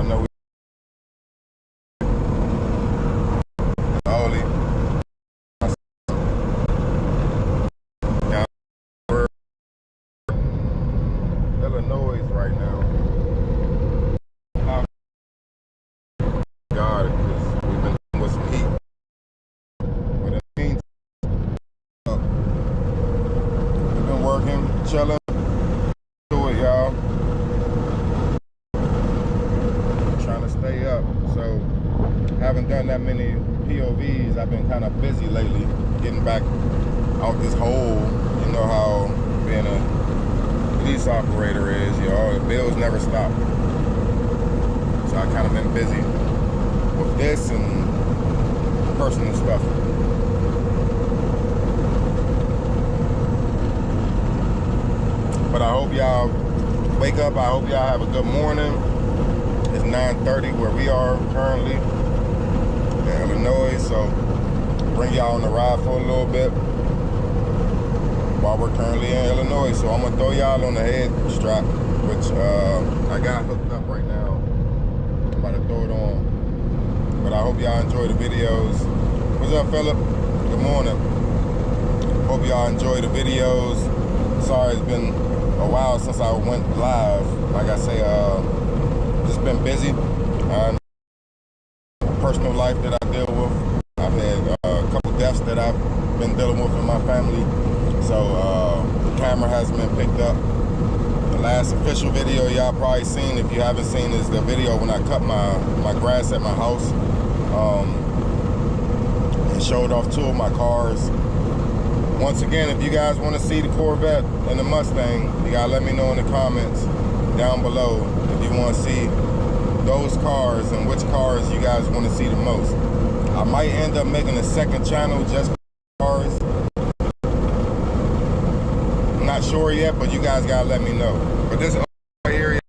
I know Oli. Yeah, we're in Illinois right now. Oh God, because we've been dealing with some heat. But in the meantime, we've been working, chilling. Do it, y'all. Trying to stay up. So, haven't done that many POVs. I've been kind of busy lately, getting back out this hole. You know how being a police operator is, the bills never stop. So I kind of been busy with this and personal stuff. But I hope y'all wake up. I hope y'all have a good morning. It's 9:30 where we are currently in Illinois, so bring y'all on the ride for a little bit while we're currently in Illinois. So I'm gonna throw y'all on the head strap, which I got hooked up right now. I'm about to throw it on. But I hope y'all enjoy the videos. What's up, Philip? Good morning. Hope y'all enjoy the videos. Sorry, it's been a while since I went live. Like I say, just been busy. Personal life that I deal with. I've had a couple deaths that I've been dealing with in my family. So the camera hasn't been picked up. The last official video y'all probably seen, if you haven't seen, is the video when I cut my grass at my house. And showed off two of my cars. Once again, if you guys want to see the Corvette and the Mustang, you gotta let me know in the comments down below if you want to see those cars and which cars you guys want to see the most. I might end up making a second channel just for cars. I'm not sure yet, but you guys gotta let me know. But this right here,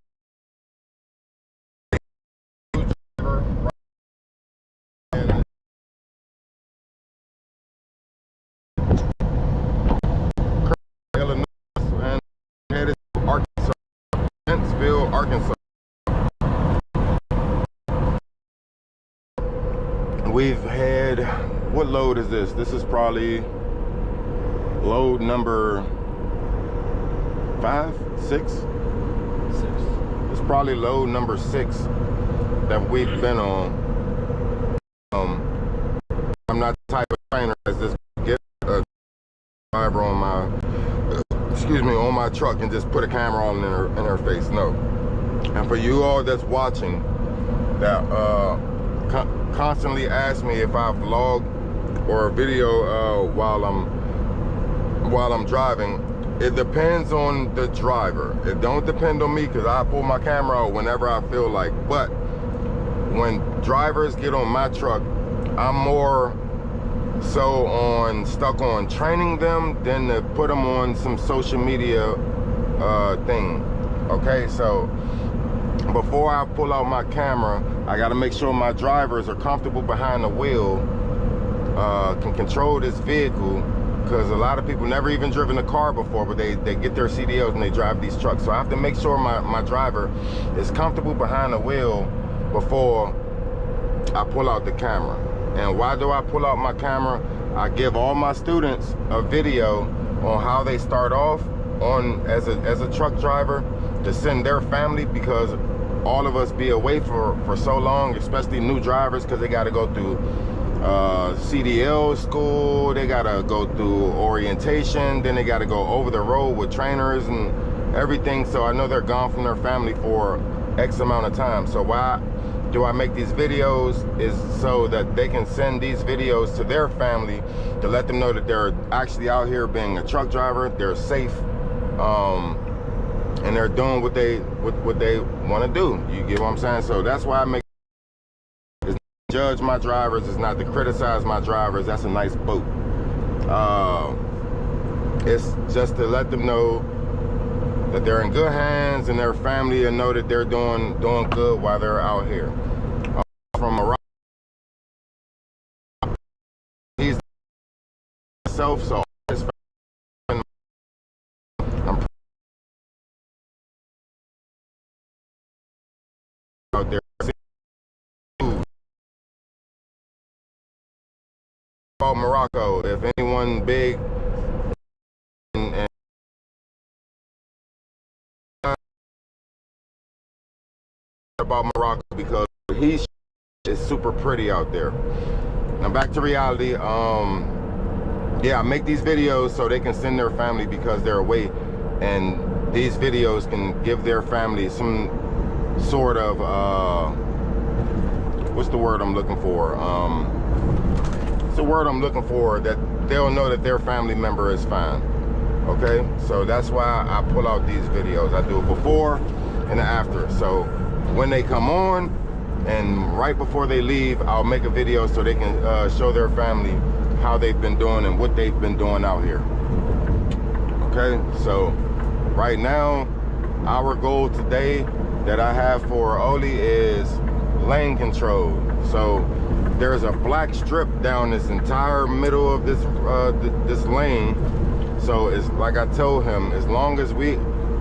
Illinois, and headed to Arkansas, Huntsville, Arkansas. We've had, what load is this? This is probably load number 5, 6? 6. It's probably load number 6 that we've been on. I'm not the type of trainer that's just get a driver on on my truck and just put a camera on in her face. No. And for you all that's watching that constantly ask me if I vlog or video while I'm driving, it depends on the driver. It don't depend on me, because I pull my camera out whenever I feel like. But when drivers get on my truck, I'm more so stuck on training them than to put them on some social media thing. Okay, so before I pull out my camera, I got to make sure my drivers are comfortable behind the wheel, can control this vehicle, because a lot of people never even driven a car before, but they get their CDLs and they drive these trucks. So I have to make sure my driver is comfortable behind the wheel before I pull out the camera. And why do I pull out my camera? I give all my students a video on how they start off as a truck driver, to send their family, because all of us be away for so long, especially new drivers, because they got to go through CDL school, they got to go through orientation, then they got to go over the road with trainers and everything. So I know they're gone from their family for X amount of time. So why do I make these videos? Is so that they can send these videos to their family, to let them know that they're actually out here being a truck driver, they're safe, and they're doing what they want to do. You get what I'm saying? So that's why I make is judge my drivers. It's not to criticize my drivers. That's a nice boat. It's just to let them know that they're in good hands, and their family, and know that they're doing good while they're out here. From a he's self, so his out there. About Morocco, if anyone big and about Morocco, because he is super pretty out there. Now back to reality. Yeah, I make these videos so they can send their family because they're away, and these videos can give their family some sort of what's the word I'm looking for? It's the word I'm looking for, that they'll know that their family member is fine. Okay, so that's why I pull out these videos. I do it before and after. So when they come on and right before they leave, I'll make a video so they can show their family how they've been doing and what they've been doing out here. Okay, so right now our goal today that I have for Oli is lane control. So there's a black strip down this entire middle of this lane. So it's like I told him, as long as we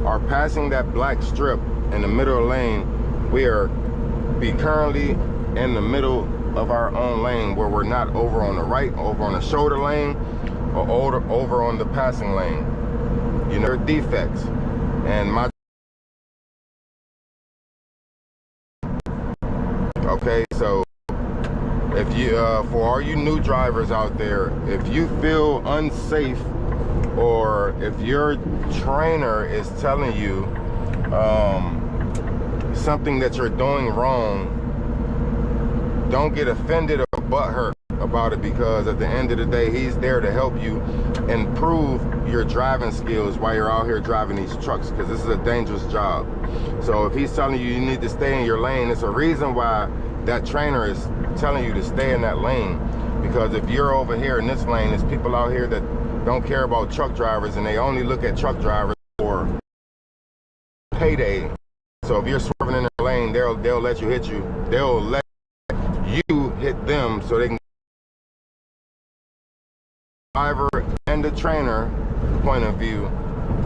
are passing that black strip in the middle of the lane, we are currently in the middle of our own lane, where we're not over on the right, over on the shoulder lane, or over on the passing lane. You know, there are defects. And my okay, so if you for all you new drivers out there, if you feel unsafe, or if your trainer is telling you something that you're doing wrong, don't get offended or butthurt about it, because at the end of the day, he's there to help you improve your driving skills while you're out here driving these trucks, because this is a dangerous job. So if he's telling you need to stay in your lane, it's a reason why that trainer is telling you to stay in that lane. Because if you're over here in this lane, there's people out here that don't care about truck drivers, and they only look at truck drivers for payday. So if you're swerving in their lane, they'll let you hit you. They'll let you hit them, so they can. Driver and the trainer point of view,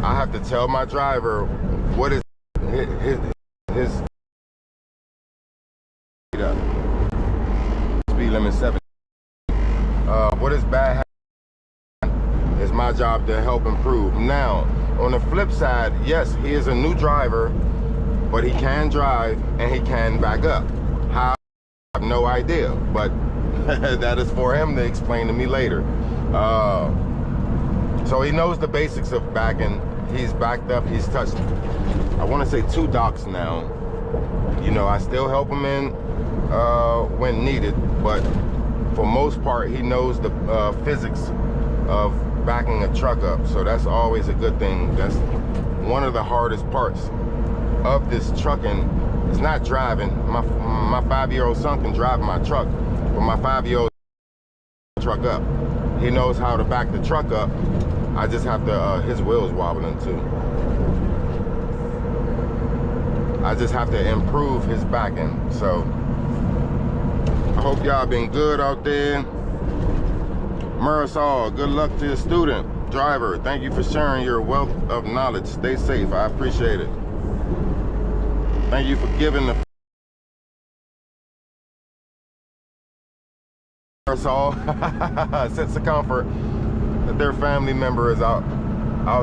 I have to tell my driver what is his speed limit 70. What is bad? It's my job to help improve. Now, on the flip side, yes, he is a new driver, but he can drive and he can back up. How? I have no idea, but that is for him to explain to me later. So he knows the basics of backing. He's backed up, he's touched, I want to say 2 docks now. You know, I still help him in when needed, but for most part, he knows the physics of backing a truck up. So that's always a good thing. That's one of the hardest parts of this trucking. It's not driving. My 5-year-old son can drive my truck, but my 5-year-old truck up. He knows how to back the truck up. I just have to, his wheel's wobbling too. I just have to improve his backing. So I hope y'all been good out there. Marisol, good luck to your student. Driver, thank you for sharing your wealth of knowledge. Stay safe, I appreciate it. Thank you for giving the sense of comfort that their family member is out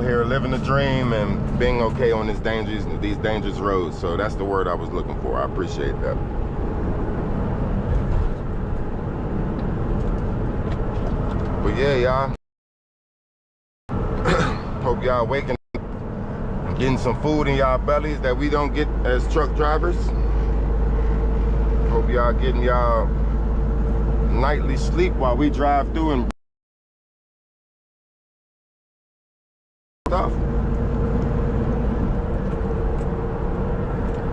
here living the dream and being okay on these dangerous roads. So that's the word I was looking for. I appreciate that. But yeah, y'all, hope y'all waking up, getting some food in y'all bellies that we don't get as truck drivers. Hope y'all getting y'all nightly sleep while we drive through and stuff.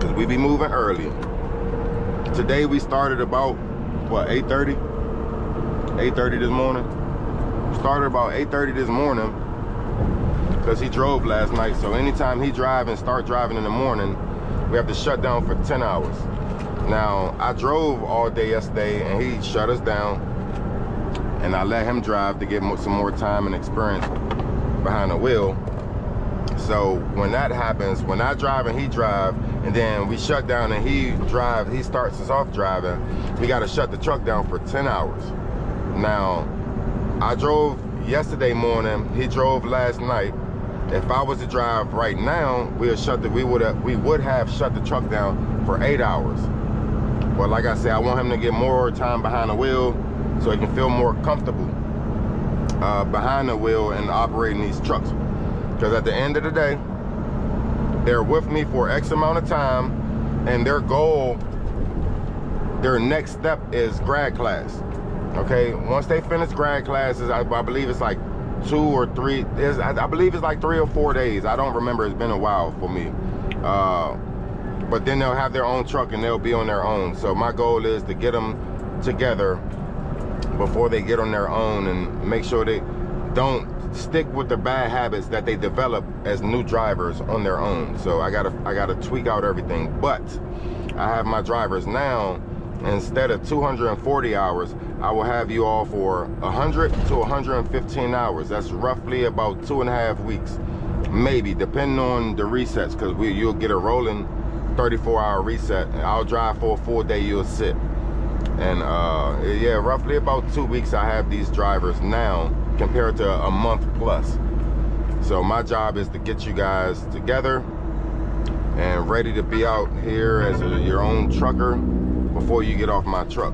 Cause we be moving early. Today we started about what, 8:30? 8:30 this morning. Started about 8:30 this morning because he drove last night. So anytime he drive and start driving in the morning, we have to shut down for 10 hours. Now, I drove all day yesterday and he shut us down, and I let him drive to get some more time and experience behind the wheel. So when that happens, when I drive and he drive, and then we shut down and he starts us off driving. We got to shut the truck down for 10 hours. Now, I drove yesterday morning, he drove last night. If I was to drive right now, we would have shut the truck down for 8 hours. But like I said, I want him to get more time behind the wheel so he can feel more comfortable behind the wheel and operating these trucks. Because at the end of the day, they're with me for X amount of time, and their goal, their next step is grad class. Okay, once they finish grad classes, I believe it's like 2 or 3, I believe it's like 3 or 4 days. I don't remember, it's been a while for me. But then they'll have their own truck and they'll be on their own. So my goal is to get them together before they get on their own and make sure they don't stick with the bad habits that they develop as new drivers on their own. So I gotta tweak out everything. But I have my drivers now. Instead of 240 hours, I will have you all for 100 to 115 hours. That's roughly about 2.5 weeks, maybe, depending on the resets, because you'll get a rolling 34-hour reset. And I'll drive for a full day, you'll sit. And yeah, roughly about 2 weeks I have these drivers now compared to a month plus. So my job is to get you guys together and ready to be out here as your own trucker before you get off my truck.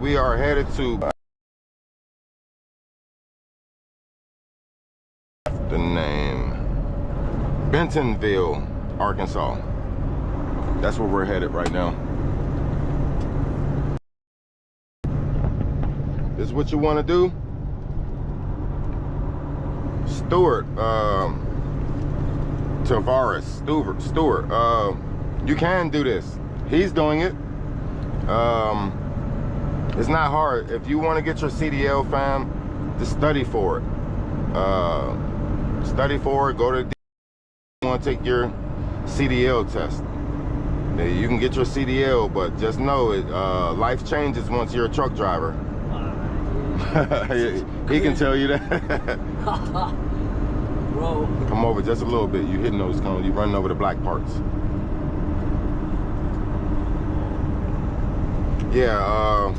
We are headed to the name Bentonville, Arkansas. That's where we're headed right now. This is what you want to do? Stewart, you can do this. He's doing it. It's not hard. If you want to get your CDL, fam, just study for it. Study for it. Go to you want to take your CDL test. You can get your CDL, but just know it. Life changes once you're a truck driver. He can tell you that. Bro. Come over just a little bit. You hitting those cones. You running over the black parts. Yeah,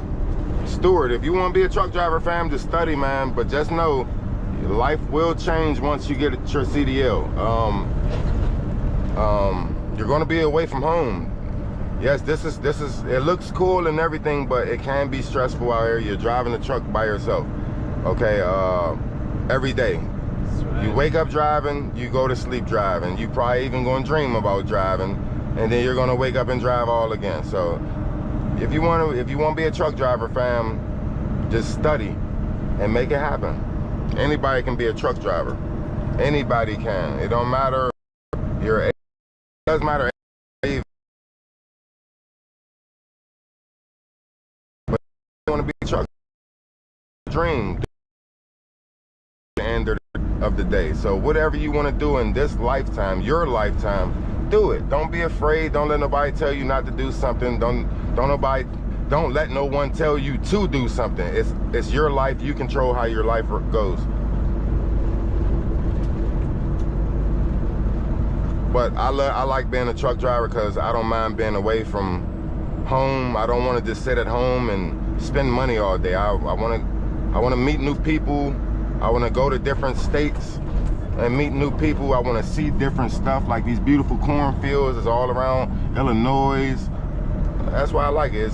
Stewart, if you want to be a truck driver, fam, just study, man. But just know, life will change once you get your CDL. You're going to be away from home. Yes, this is. It looks cool and everything, but it can be stressful out here. You're driving the truck by yourself. Okay, every day. Right. You wake up driving, you go to sleep driving. You probably even going to dream about driving, and then you're going to wake up and drive all again. So, if you want to be a truck driver, fam, just study and make it happen. Anybody can be a truck driver. Anybody can. It don't matter your age. It does matter age. But you want to be a truck dream. The end of the day. So whatever you want to do in this lifetime, your lifetime, do it. Don't be afraid. Don't let nobody tell you not to do something. Don't let no one tell you to do something. It's your life. You control how your life goes. But I like being a truck driver because I don't mind being away from home. I don't want to just sit at home and spend money all day. I want to meet new people. I want to go to different states and meet new people. I want to see different stuff, like these beautiful cornfields is all around Illinois. That's why I like it.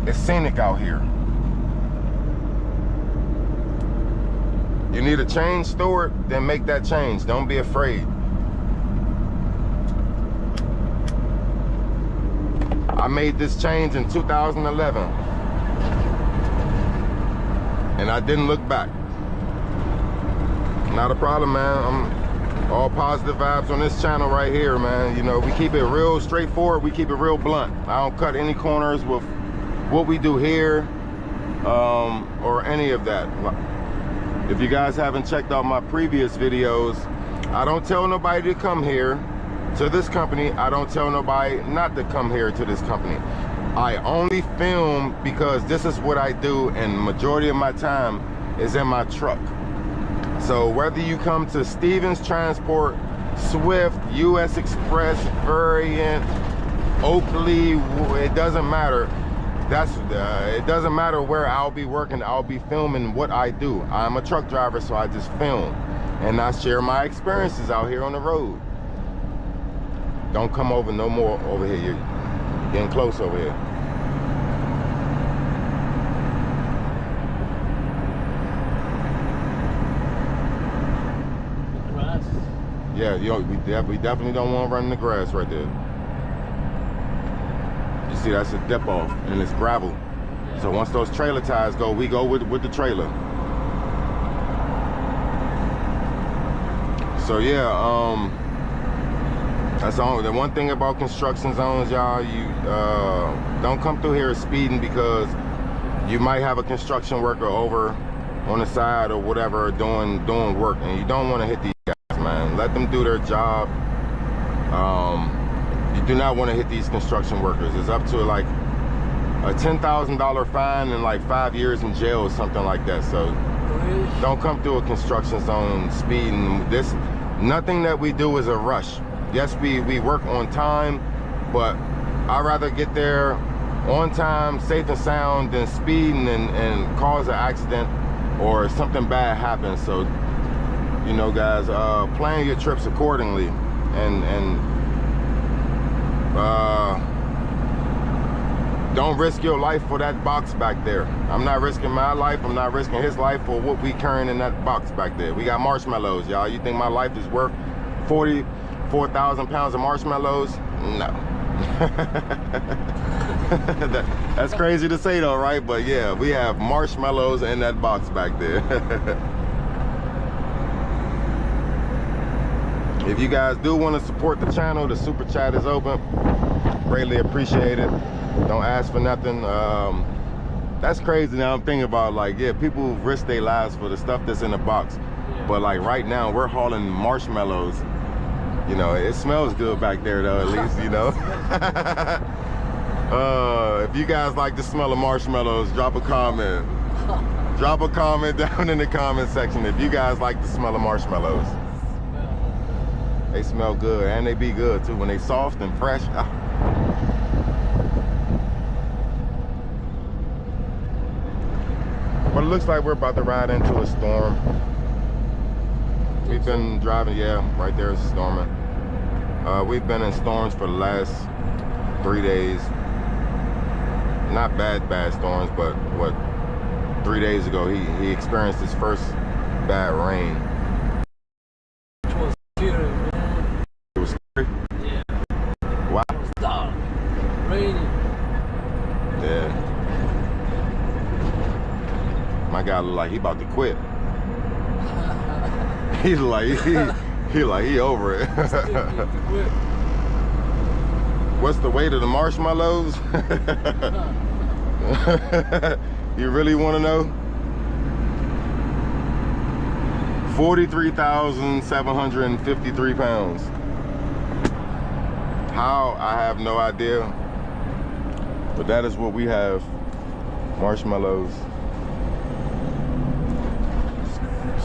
It's scenic out here. You need a change, Stewart? Then make that change. Don't be afraid. I made this change in 2011. And I didn't look back. Not a problem, man. I'm all positive vibes on this channel right here, man. You know, we keep it real straightforward. We keep it real blunt. I don't cut any corners with what we do here or any of that. If you guys haven't checked out my previous videos, I don't tell nobody to come here. to this company. I don't tell nobody not to come here to this company. I only film because this is what I do, and majority of my time is in my truck. So whether you come to Stevens Transport, Swift, US Express, Variant, Oakley, it doesn't matter. It doesn't matter where I'll be working. I'll be filming what I do. I'm a truck driver, so I just film and I share my experiences out here on the road. Don't come over no more over here. You're getting close over here. The grass. Yeah, we definitely don't want to run in the grass right there. You see, that's a dip off, and it's gravel. Yeah. So once those trailer tires go, we go with the trailer. So yeah, that's all. The one thing about construction zones, y'all, you don't come through here speeding, because you might have a construction worker over on the side or whatever doing work, and you don't want to hit these guys, man. Let them do their job. You do not want to hit these construction workers. It's up to like a $10,000 fine and like 5 years in jail or something like that. So don't come through a construction zone speeding. Nothing that we do is a rush. Yes, we work on time, but I'd rather get there on time, safe and sound, than speeding and cause an accident or something bad happens. So, you know, guys, plan your trips accordingly, and don't risk your life for that box back there. I'm not risking my life. I'm not risking his life for what we carrying in that box back there. We got marshmallows, y'all. You think my life is worth 44,000 pounds of marshmallows? No. That's crazy to say though, right? But yeah, we have marshmallows in that box back there. If you guys do want to support the channel, the super chat is open. Greatly appreciate it. Don't ask for nothing. That's crazy. Now I'm thinking about, like, yeah, people risk their lives for the stuff that's in the box. Yeah. But like right now we're hauling marshmallows. You know, it smells good back there though, at least, you know. If you guys like the smell of marshmallows, drop a comment. Drop a comment down in the comment section if you guys like the smell of marshmallows. They smell good, and they be good too when they soft and fresh. But it looks like we're about to ride into a storm. We've been driving, yeah, right there is storming. We've been in storms for the last 3 days. Not bad storms, but what, 3 days ago he experienced his first bad rain. It was scary, man. It was scary? Yeah. Wow. It was dark, raining. Yeah. My guy look like he about to quit. He's like he over it. What's the weight of the marshmallows? You really want to know? 43,753 pounds. How? I have no idea. But that is what we have. Marshmallows.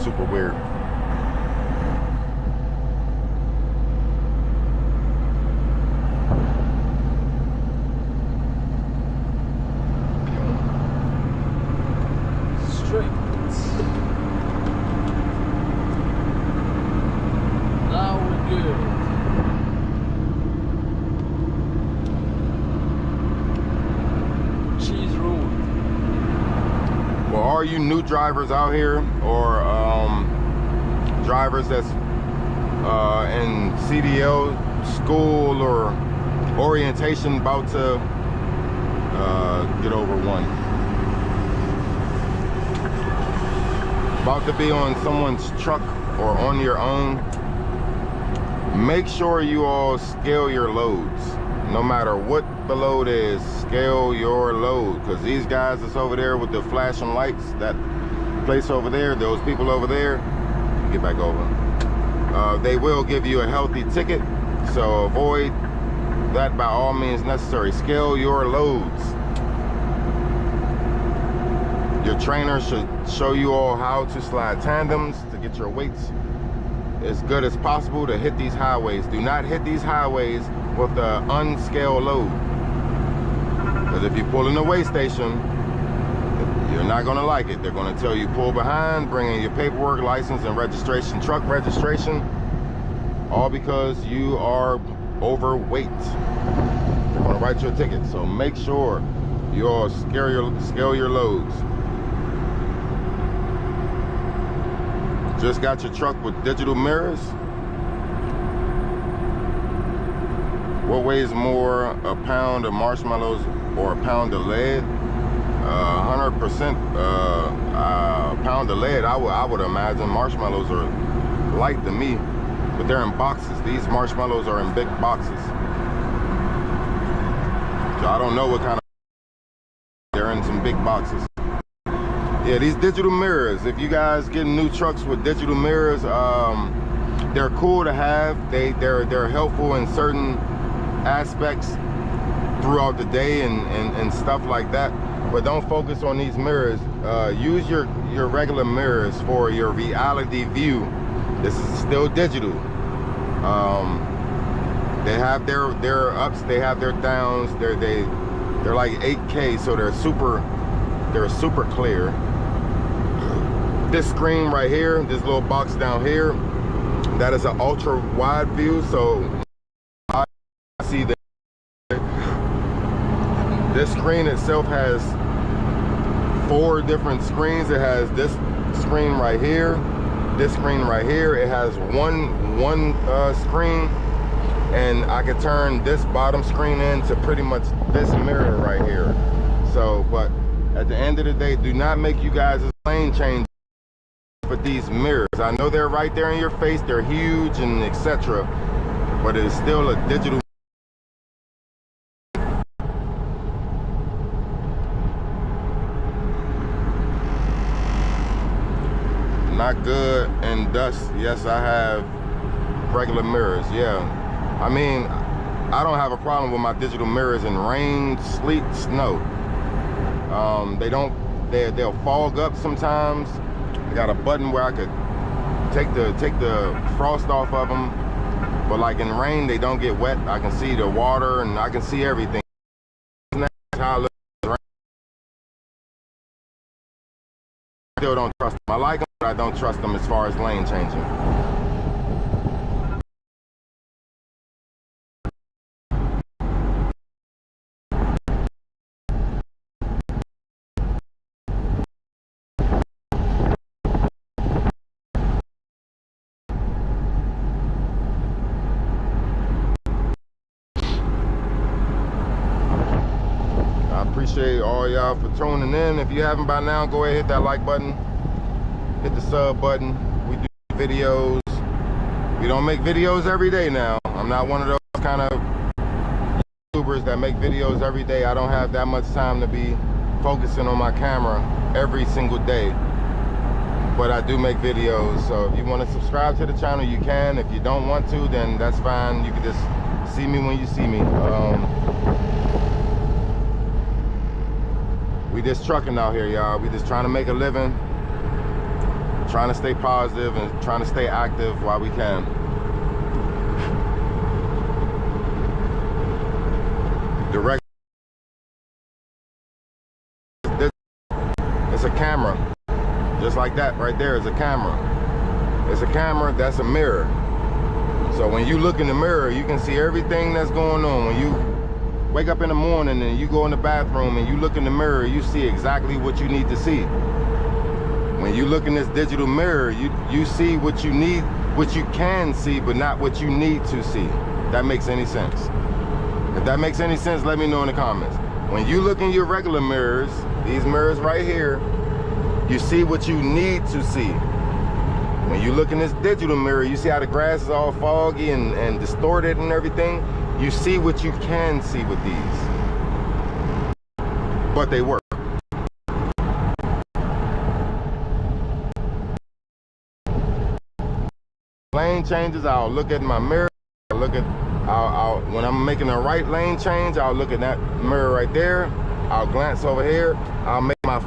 Super weird. Now we're good. Cheese road. Well, are you new drivers out here, or drivers that's in CDL school or orientation, about to get over one? About to be on someone's truck or on your own? Make sure you all scale your loads. No matter what the load is, scale your load, because these guys that's over there with the flashing lights, that place over there, those people over there, get back over, they will give you a healthy ticket So avoid that by all means necessary. Scale your loads. Your trainer should show you all how to slide tandems to get your weights as good as possible to hit these highways. Do not hit these highways with an unscaled load. Because if you pull in the weigh station, you're not gonna like it. They're gonna tell you pull behind, bring in your paperwork, license and registration, truck registration, all because you are overweight. They're gonna write you a ticket. So make sure you all scale your loads. Just got your truck with digital mirrors. What weighs more, a pound of marshmallows or a pound of lead? 100% a pound of lead. I would imagine marshmallows are light to me, but they're in boxes. These marshmallows are in big boxes. So I don't know what kind of, they're in some big boxes. Yeah, these digital mirrors, if you guys get new trucks with digital mirrors, they're cool to have. They're helpful in certain aspects throughout the day and stuff like that. But don't focus on these mirrors. Use your regular mirrors for your reality view. This is still digital. They have their ups, they have their downs. They're like 8K, so they're super clear. This screen right here, this little box down here, that is an ultra wide view. So I see that this screen itself has 4 different screens. It has this screen right here, this screen right here. It has one screen, and I can turn this bottom screen into pretty much this mirror right here. So, but at the end of the day, do not make you guys lane change with these mirrors. I know they're right there in your face, they're huge and etc., but it is still a digital. Not good and dust. Yes, I have regular mirrors. Yeah, I mean, I don't have a problem with my digital mirrors in rain, sleet, snow. They'll fog up sometimes. I got a button where I could take the frost off of them, but like in rain, they don't get wet. I can see the water and I can see everything. That's how I look in rain. I still don't trust them. I like them, but I don't trust them as far as lane changing. Appreciate all y'all for tuning in. If you haven't by now, go ahead, hit that like button, hit the sub button. We do videos. We don't make videos every day now. I'm not one of those kind of YouTubers that make videos every day. I don't have that much time to be focusing on my camera every single day, but I do make videos. So if you want to subscribe to the channel, you can. If you don't want to, then that's fine. You can just see me when you see me. We just trucking out here, y'all. We just trying to make a living, trying to stay positive and trying to stay active while we can. Direct. It's a camera, just like that right there is a camera. It's a camera, that's a mirror. So when you look in the mirror, you can see everything that's going on. When you wake up in the morning and you go in the bathroom and you look in the mirror, you see exactly what you need to see. When you look in this digital mirror, you see what you need, what you can see, but not what you need to see. That makes any sense? If that makes any sense, let me know in the comments. When you look in your regular mirrors, these mirrors right here, you see what you need to see. When you look in this digital mirror, you see how the grass is all foggy and distorted and everything. You see what you can see with these, but they work. Lane changes, I'll look at my mirror, I'll look at when I'm making a right lane change, I'll look at that mirror right there. I'll glance over here. I'll make my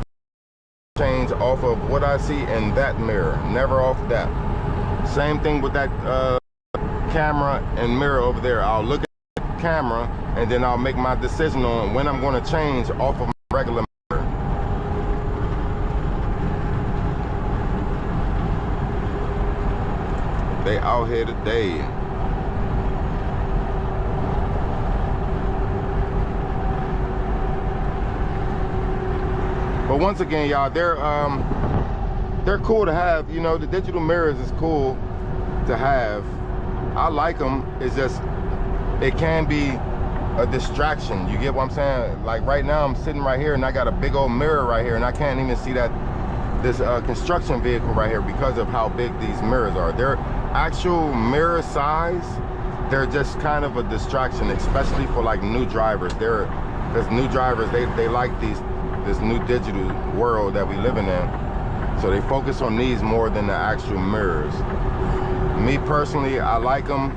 change off of what I see in that mirror, never off that. Same thing with that camera and mirror over there. I'll look at the camera and then I'll make my decision on when I'm going to change off of my regular mirror. They out here today. But once again, y'all, they're cool to have. You know, the digital mirrors is cool to have. I like them. It's just, it can be a distraction. You get what I'm saying? Like right now, I'm sitting right here and I got a big old mirror right here and I can't even see this construction vehicle right here because of how big these mirrors are. They're actual mirror size. They're just kind of a distraction, especially for like new drivers. Because new drivers, they like this new digital world that we living in. So they focus on these more than the actual mirrors. Me personally, I like them.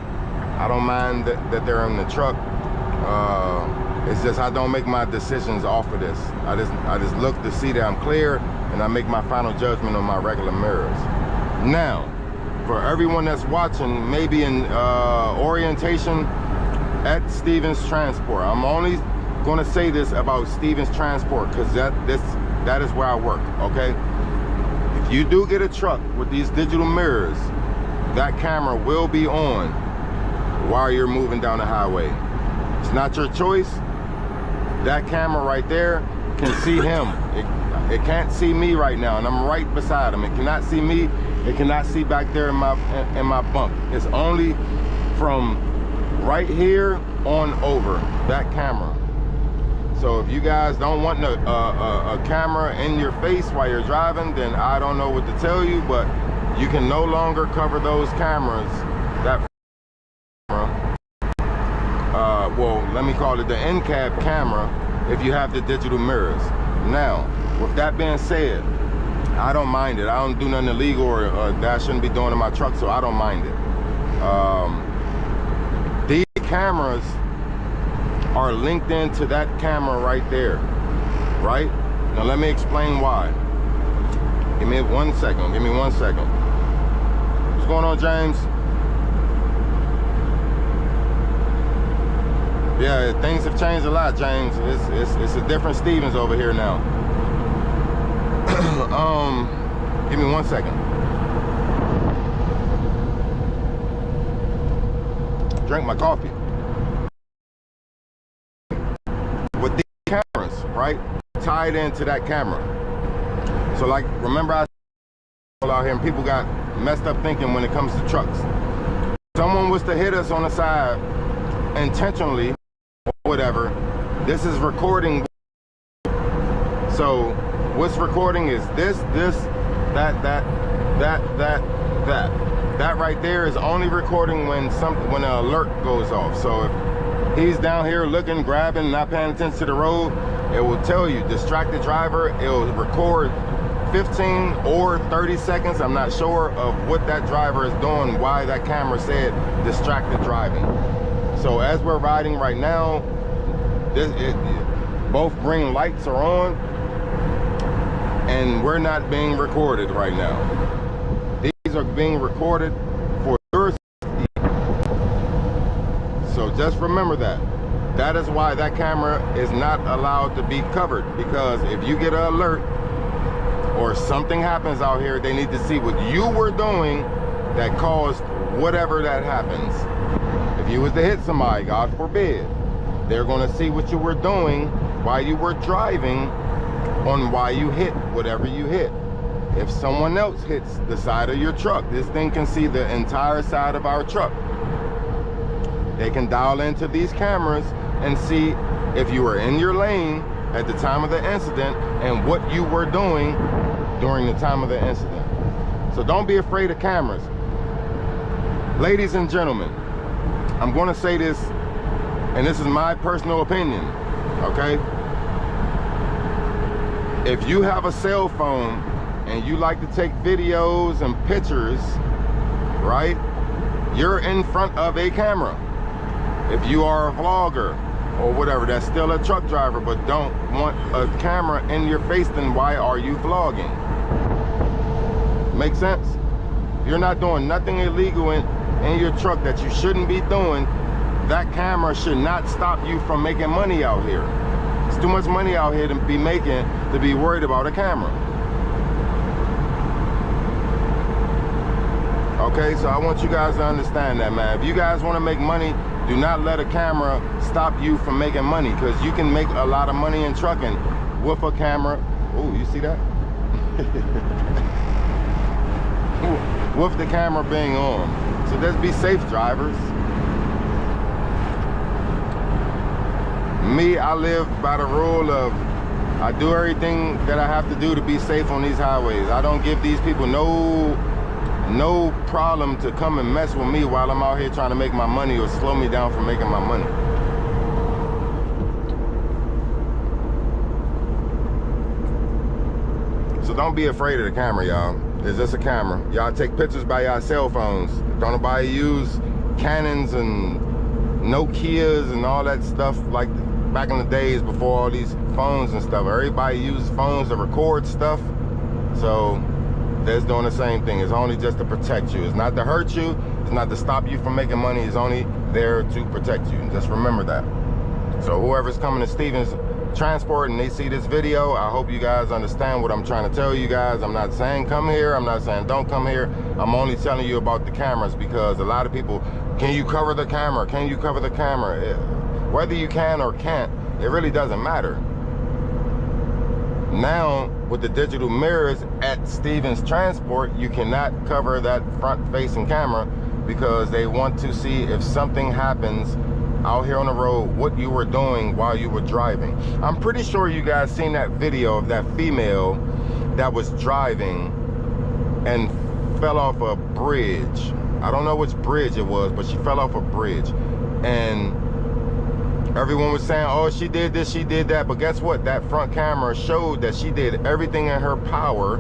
I don't mind that they're in the truck. It's just I don't make my decisions off of this. I just look to see that I'm clear and I make my final judgment on my regular mirrors. Now, for everyone that's watching, maybe in orientation at Stevens Transport, I'm only going to say this about Stevens Transport because that is where I work, okay? If you do get a truck with these digital mirrors, that camera will be on while you're moving down the highway. It's not your choice. That camera right there can see him. It can't see me right now, and I'm right beside him. It cannot see me. It cannot see back there in my bump. It's only from right here on over, that camera. So if you guys don't want a camera in your face while you're driving, then I don't know what to tell you, but you can no longer cover those cameras, that camera, well, let me call it the in-cab camera, if you have the digital mirrors. Now, with that being said, I don't mind it. I don't do nothing illegal or that I shouldn't be doing in my truck, so I don't mind it. These cameras are linked into that camera right there, right? Now let me explain why. Give me 1 second, give me 1 second. What's going on, James? Yeah, things have changed a lot, James. It's a different Stevens over here now. Give me 1 second. Drink my coffee. With these cameras, right, tied into that camera. So like, remember I said out here and people got messed up thinking when it comes to trucks. Someone was to hit us on the side intentionally or whatever, this is recording. So what's recording is this, that. That right there is only recording when an alert goes off. So if he's down here looking, grabbing, not paying attention to the road, it will tell you, distracted driver. It will record 15 or 30 seconds, I'm not sure, of what that driver is doing, why that camera said distracted driving. So as we're riding right now, both green lights are on and we're not being recorded right now. These are being recorded for your safety. So just remember that. That is why that camera is not allowed to be covered, because if you get an alert or something happens out here, they need to see what you were doing that caused whatever that happens. If you was to hit somebody, God forbid, they're going to see what you were doing while you were driving on why you hit whatever you hit. If someone else hits the side of your truck, this thing can see the entire side of our truck. They can dial into these cameras and see if you were in your lane at the time of the incident and what you were doing during the time of the incident. So don't be afraid of cameras. Ladies and gentlemen, I'm going to say this, and this is my personal opinion, okay? If you have a cell phone and you like to take videos and pictures, right? You're in front of a camera. If you are a vlogger or whatever, that's still a truck driver, but don't want a camera in your face, then why are you vlogging? Make sense? You're not doing nothing illegal in your truck that you shouldn't be doing. That camera should not stop you from making money out here. It's too much money out here to be making to be worried about a camera. Okay, so I want you guys to understand that, man. If you guys want to make money, do not let a camera stop you from making money, because you can make a lot of money in trucking with a camera. Oh, you see that? With the camera being on. So just be safe, drivers. Me, I live by the rule of I do everything that I have to do to be safe on these highways. I don't give these people no problem to come and mess with me while I'm out here trying to make my money or slow me down from making my money. So don't be afraid of the camera, y'all. It's just a camera. Y'all take pictures by y'all cell phones. Don't nobody use Canons and Nokias and all that stuff like back in the days before all these phones and stuff. Everybody uses phones to record stuff. So they're doing the same thing. It's only just to protect you. It's not to hurt you. It's not to stop you from making money. It's only there to protect you. Just remember that. So whoever's coming to Stevens Transport and they see this video, I hope you guys understand what I'm trying to tell you guys. I'm not saying come here. I'm not saying don't come here. I'm only telling you about the cameras, because a lot of people, can you cover the camera? Can you cover the camera? Whether you can or can't, it really doesn't matter. Now, with the digital mirrors at Stevens Transport, you cannot cover that front-facing camera because they want to see if something happens out here on the road, what you were doing while you were driving. I'm pretty sure you guys seen that video of that female that was driving and fell off a bridge. I don't know which bridge it was, but she fell off a bridge. And everyone was saying, oh, she did this, she did that. But guess what? That front camera showed that she did everything in her power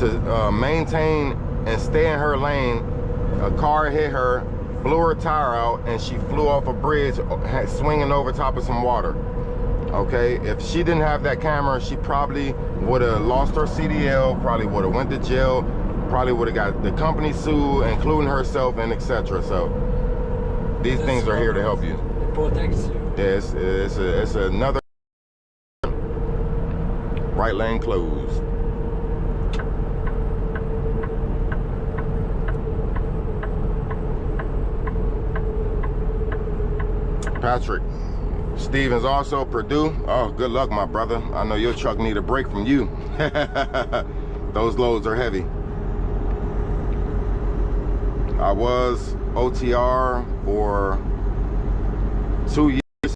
to maintain and stay in her lane. A car hit her, blew her tire out, and she flew off a bridge, swinging over top of some water. Okay, if she didn't have that camera, she probably would have lost her CDL, probably would have went to jail, probably would have got the company sued, including herself, and etc. So these things are here to help you. It protects you. Yes, it's another right lane closed. Patrick Stevens, also Purdue. Oh, good luck, my brother. I know your truck need a break from you. Those loads are heavy. I was OTR for 2 years,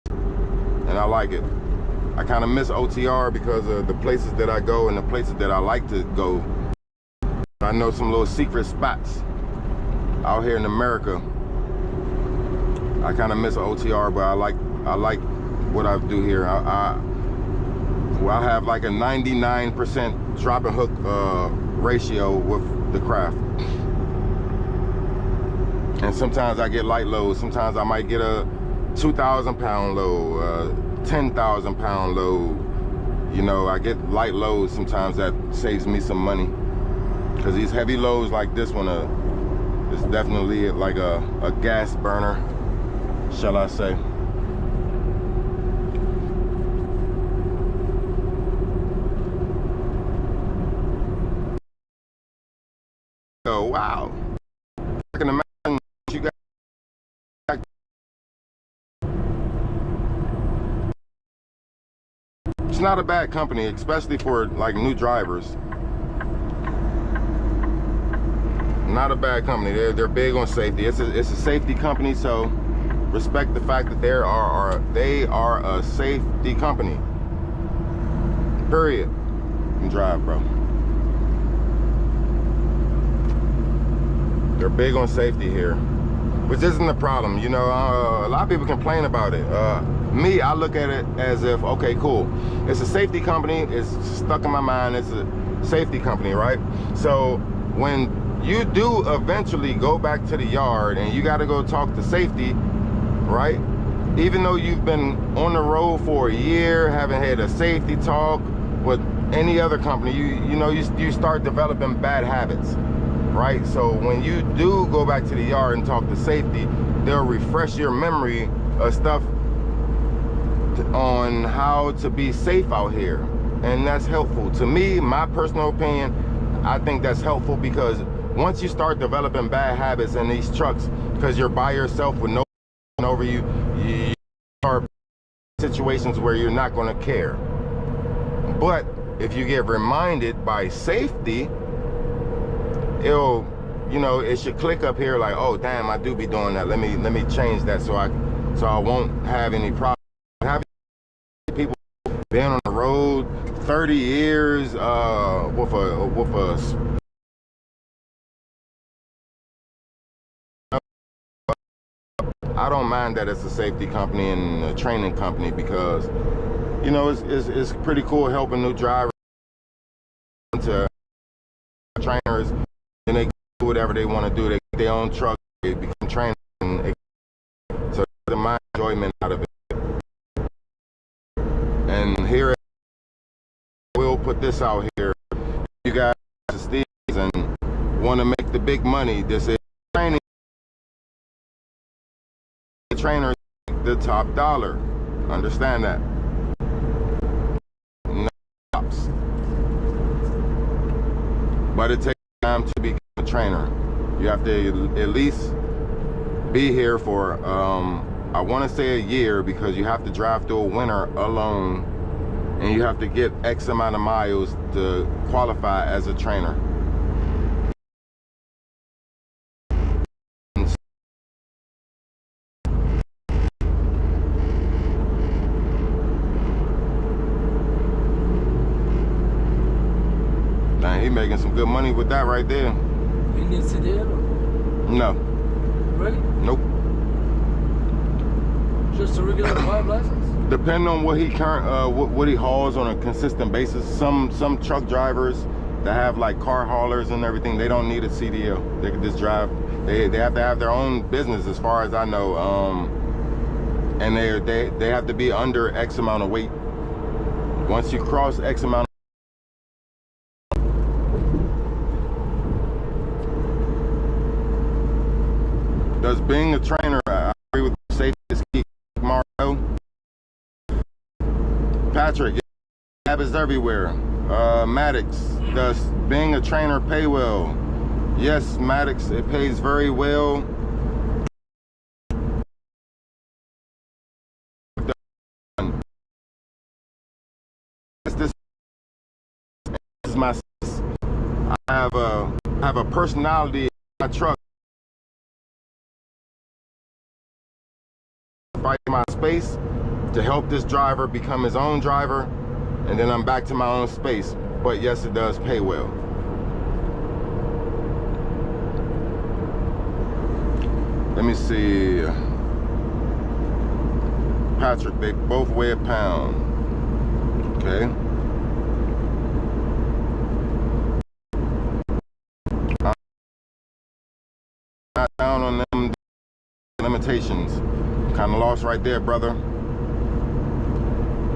and I like it. I kind of miss OTR because of the places that I go and the places that I like to go. I know some little secret spots out here in America. I kind of miss OTR, but I like what I do here. I have like a 99% drop and hook ratio with the craft. And sometimes I get light loads. Sometimes I might get a 2,000 pound load, 10,000 pound load. You know, I get light loads sometimes. That saves me some money, because these heavy loads like this one is definitely like a gas burner, shall I say. Oh, wow. I can imagine you guys. It's not a bad company, especially for like new drivers. Not a bad company. They're big on safety. It's a safety company, so respect the fact that they are a safety company. Period. You can drive, bro. They're big on safety here, which isn't a problem. You know, a lot of people complain about it. Me, I look at it as if, okay, cool. It's a safety company. It's stuck in my mind. It's a safety company, right? So when you do eventually go back to the yard and you got to go talk to safety, right? Even though you've been on the road for a year, haven't had a safety talk with any other company, you start developing bad habits, right? So when you do go back to the yard and talk to safety, they'll refresh your memory of stuff on how to be safe out here. And that's helpful. To me, my personal opinion, I think that's helpful, because once you start developing bad habits in these trucks, because you're by yourself with no one over you, you are situations where you're not going to care. But if you get reminded by safety, it should click up here like, oh damn, I do be doing that. Let me change that so I won't have any problems. Having people being on the road 30 years with a I don't mind that it's a safety company and a training company, because it's pretty cool helping new drivers to trainers, and they do whatever they want to do. They get their own truck, they become trainers, so the my enjoyment out of it. And here we'll put this out here. You guys and want to make the big money. This is training. Trainers the top dollar. Understand that. No stops. But it takes time to become a trainer. You have to at least be here for I want to say a year, because you have to drive through a winter alone, and you have to get X amount of miles to qualify as a trainer. He making some good money with that right there. He needs CDL? No. Really? Nope. Just a regular drive license? Depending on what he what he hauls on a consistent basis. Some truck drivers that have like car haulers and everything, they don't need a CDL. They can just drive. They have to have their own business, as far as I know. And they have to be under X amount of weight. Once you cross X amount. Does being a trainer, I agree with safety is key, Mario. Patrick, habits everywhere. Maddox, does being a trainer pay well? Yes, Maddox, it pays very well. This is my. I have a personality in my truck. Fight my space to help this driver become his own driver, and then I'm back to my own space. But yes, it does pay well. Let me see. Patrick, they both weigh a pound. Okay. I'm not down on them limitations. Kind of lost right there, brother.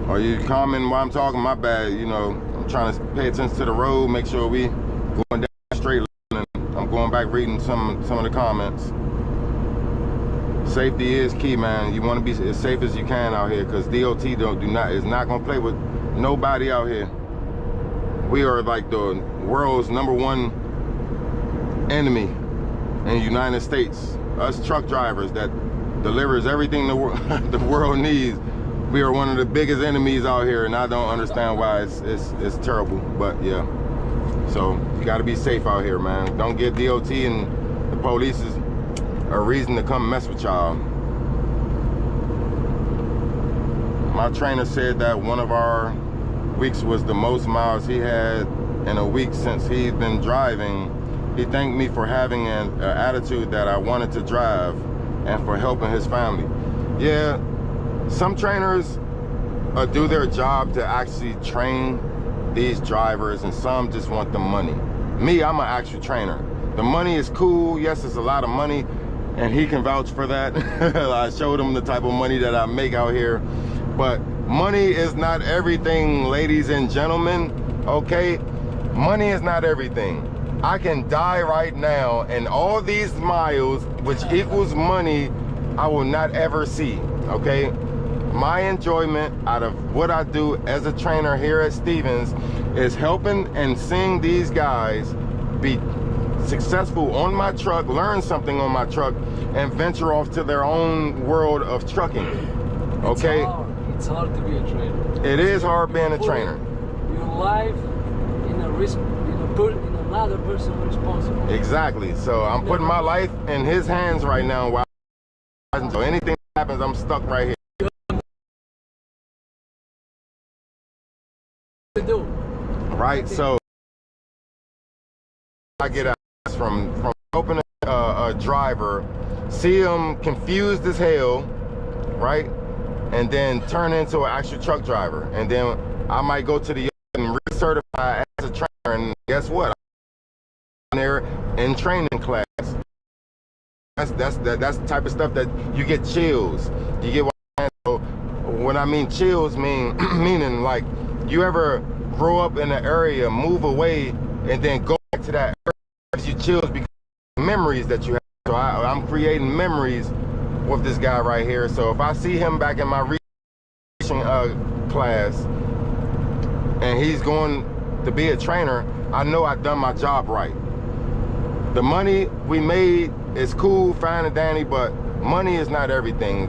Are you commenting while I'm talking? My bad. I'm trying to pay attention to the road, make sure we going down straight line, and I'm going back reading some of the comments. Safety is key, man. You want to be as safe as you can out here, because DOT is not gonna play with nobody out here. We are like the world's #1 enemy in the United States. Us truck drivers that delivers everything the world needs. We are one of the biggest enemies out here, and I don't understand why. It's terrible, but yeah. So you got to be safe out here, man. Don't get DOT and the police is a reason to come mess with y'all. My trainer said that one of our weeks was the most miles he had in a week since he's been driving. He thanked me for having an attitude that I wanted to drive, and for helping his family. Yeah, some trainers do their job to actually train these drivers, and some just want the money. Me, I'm an actual trainer. The money is cool. Yes, it's a lot of money, and he can vouch for that. I showed him the type of money that I make out here. But money is not everything, ladies and gentlemen, okay? Money is not everything. I can die right now, and all these miles, which equals money, I will not ever see, okay? My enjoyment out of what I do as a trainer here at Stevens is helping and seeing these guys be successful on my truck, learn something on my truck, and venture off to their own world of trucking, okay? It's hard to be a trainer. It is hard being a trainer. Your life in another person's responsibility. Exactly. So I'm putting my life in his hands right now. While so anything happens, I'm stuck right here. Right. So I get out from opening a driver, see him confused as hell, right? And then turn into an actual truck driver. And then I might go to the yard and recertify as a trainer, and guess what? I'm there in training class. That's the type of stuff that you get chills. You get what I'm saying? So when I mean chills, meaning like you ever grow up in an area, move away, and then go back to that area, gives you chills because of memories that you have. So I'm creating memories with this guy right here. So if I see him back in my class and he's going to be a trainer, I know I've done my job right. The money we made is cool, fine and dandy, but money is not everything.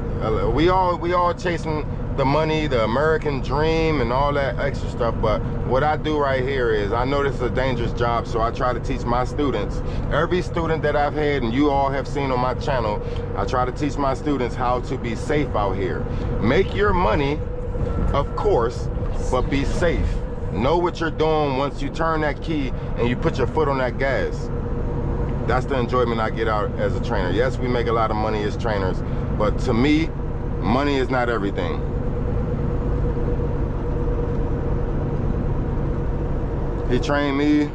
We all chasing the money, the American dream, and all that extra stuff. But what I do right here is, I know this is a dangerous job, so I try to teach my students, every student that I've had, and you all have seen on my channel, I try to teach my students how to be safe out here. Make your money, of course, but be safe. Know what you're doing once you turn that key and you put your foot on that gas. That's the enjoyment I get out as a trainer. Yes, we make a lot of money as trainers, but to me, money is not everything. He trained me.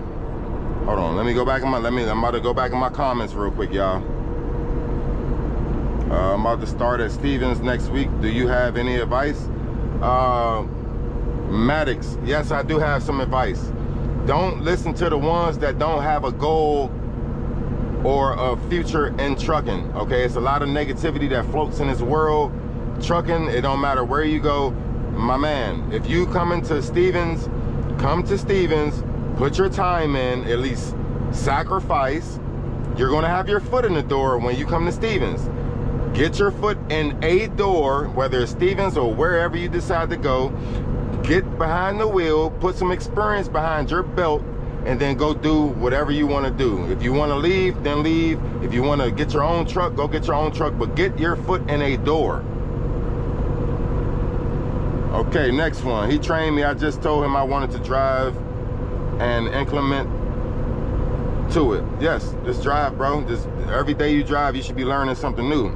Hold on, let me go back in I'm about to go back in my comments real quick, y'all. I'm about to start at Stevens next week. Do you have any advice? Maddox, yes, I do have some advice. Don't listen to the ones that don't have a goal or a future in trucking, okay? It's a lot of negativity that floats in this world. Trucking, it don't matter where you go. My man, if you come into Stevens, come to Stevens, put your time in, at least sacrifice. You're gonna have your foot in the door when you come to Stevens. Get your foot in a door, whether it's Stevens or wherever you decide to go. Get behind the wheel, put some experience behind your belt, and then go do whatever you want to do. If you want to leave, then leave. If you want to get your own truck, go get your own truck, but get your foot in a door. Okay, next one. He trained me. I just told him I wanted to drive and implement to it. Yes, just drive, bro. Just every day you drive, you should be learning something new.